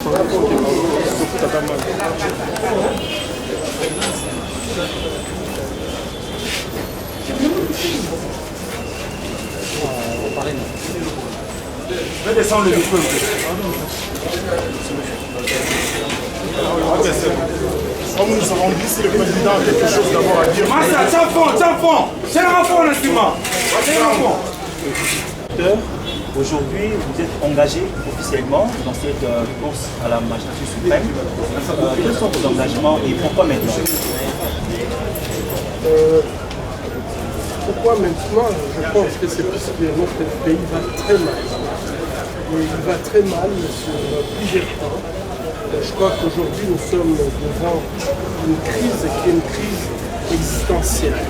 Je vais descendre le micro. Comme nous avons dit, si le président a quelque chose d'abord à dire. C'est un fond, l'instrument. Aujourd'hui, vous êtes engagé officiellement dans cette course à la magistrature suprême. Quels sont vos engagements et pourquoi maintenant? Pourquoi maintenant? Je pense que c'est parce que notre pays va très mal. Et il va très mal sur plusieurs plans. Je crois qu'aujourd'hui nous sommes devant une crise qui est une crise existentielle.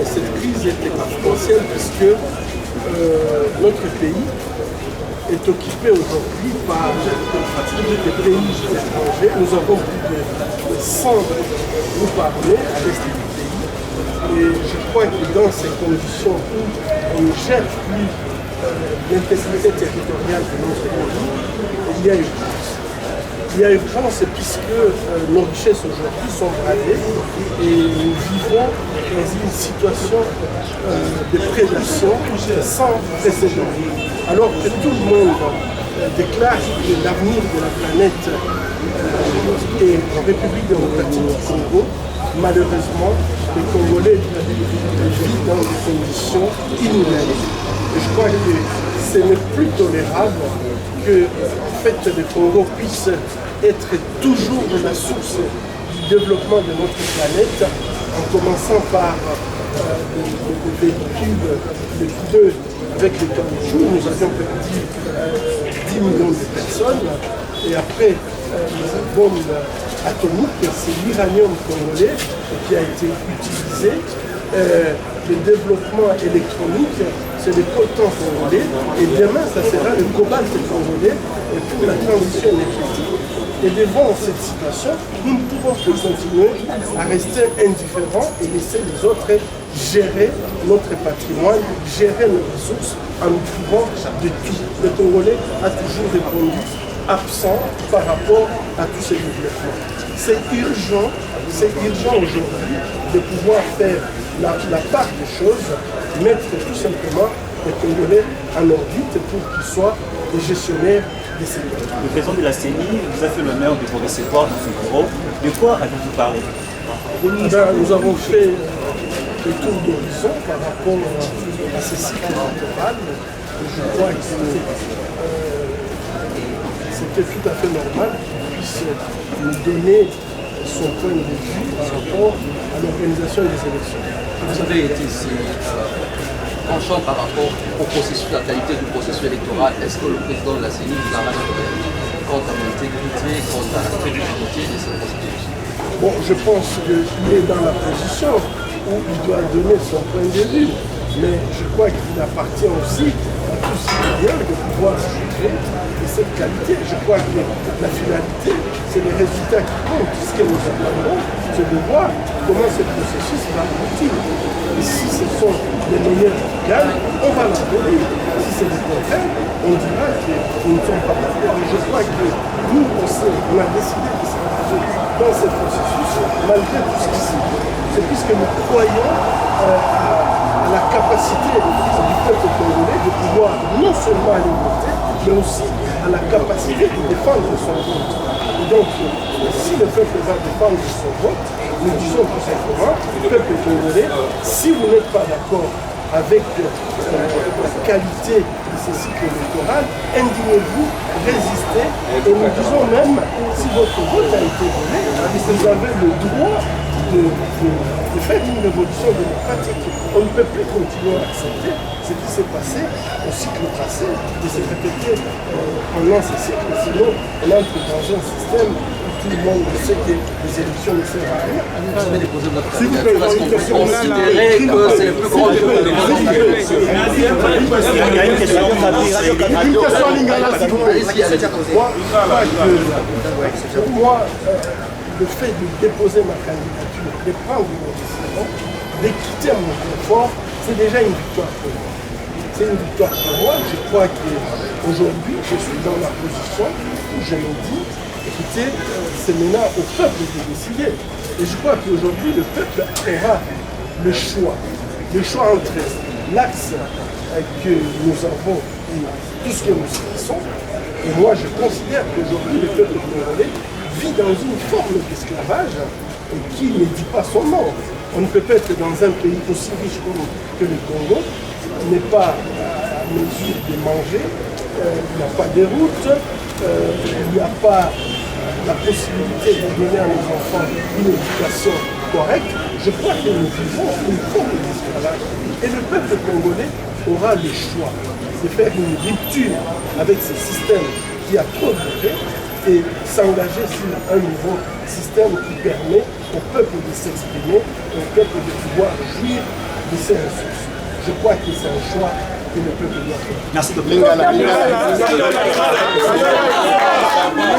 Cette crise est existentielle puisque notre pays est occupé aujourd'hui par des pays étrangers. Nous avons plus de 100 nous parler à l'est du pays. Et je crois que dans ces conditions où on ne gère plus l'intégrité territoriale de notre pays, il y a urgence. Il y a urgence puisque nos richesses aujourd'hui sont bradées et nous vivons dans une situation de prédation sans précédent. Alors que tout le monde déclare que l'avenir de la planète est en République démocratique du Congo, malheureusement, les Congolais vivent dans des conditions inhumaines. Et je crois que ce n'est plus tolérable que en fait, le Congo puisse être toujours la source du développement de notre planète, en commençant par les véhicules, les pneus avec les caoutchoucs. Nous avions perdu 10 millions de personnes, et après les bombes atomiques, c'est l'uranium congolais qui a été utilisé. Le développement électronique, c'est le coltan congolais, et demain, ça sera le cobalt congolais pour la transition énergétique. Et devant cette situation, nous ne pouvons plus continuer à rester indifférents et laisser les autres gérer notre patrimoine, gérer nos ressources en nous privant de tout. Le Congolais a toujours répondu absent par rapport à tous ces développements. C'est urgent aujourd'hui de pouvoir faire la part des choses, mettre tout simplement les Congolais en orbite pour qu'ils soient les gestionnaires des secteurs. Le président de la CENI vous a fait l'honneur de vous recevoir dans son bureau. De quoi avez-vous parlé? Nous avons fait le tour d'horizon par rapport à ces cycles électoraux. Je crois que c'était tout à fait normal qu'il puisse nous donner son point de vue par rapport à l'organisation des élections. Vous avez été ici penchant par rapport au processus, la qualité du processus électoral. Est-ce que le président de la CENI vous a rassuré quant à l'intégrité, quant à la crédibilité de ce processus? Bon, je pense qu'il est dans la position où il doit donner son point de vue, mais je crois qu'il appartient aussi à tous citoyens de pouvoir juger de cette qualité. Je crois que la finalité, c'est les résultats qui comptent. Ce que nous attendons, c'est de voir comment ce processus va aboutir. Et si ce sont les meilleurs qui gagnent, on va l'abonner. Si c'est le contraire, on dira que nous ne sommes pas d'accord. Et je crois que nous aussi, on a décidé de s'engager dans ce processus, malgré tout ce qui s'est dit. C'est puisque nous croyons à la capacité du peuple congolais de pouvoir non seulement aller voter, mais aussi à la capacité de défendre son vote. Et donc, si le peuple va défendre son vote, nous disons tout simplement, peuple congolais, si vous n'êtes pas d'accord avec la qualité de ce cycle électoral, indignez-vous, résistez, et nous disons même, si votre vote a été volé, vous avez le droit de faire une révolution démocratique. On ne peut plus continuer à accepter ce qui s'est passé au cycle passé, de se répéter pendant ce cycle, sinon on entre dans un système où tout le monde sait que les élections ne servent à rien. Vous avez déposé votre candidature parce qu'on peut considérer que c'est le plus grand jeu de Il y a une question. Une question à Lingala, s'il vous plaît. Pour moi, le fait de déposer ma candidature, de prendre une décision, de quitter mon confort, c'est déjà une victoire pour moi. C'est une victoire pour moi. Je crois qu'aujourd'hui, je suis dans la position où je me dis, écoutez, c'est maintenant au peuple de décider. Et je crois qu'aujourd'hui, le peuple aura le choix entre l'axe que nous avons et tout ce que nous connaissons. Et moi, je considère qu'aujourd'hui, le peuple congolais vit dans une forme d'esclavage qui ne dit pas son nom. On ne peut pas être dans un pays aussi riche que le Congo, n'est pas à mesure de manger, il n'y a pas de route, il n'y a pas la possibilité de donner à nos enfants une éducation correcte. Je crois que nous vivons une forme d'esclavage. Et le peuple congolais aura le choix de faire une rupture avec ce système qui a trop duré et s'engager sur un nouveau système qui permet au peuple de s'exprimer, au peuple de pouvoir jouir de ses ressources. Je crois que c'est un choix que le peuple doit faire. Merci, docteur.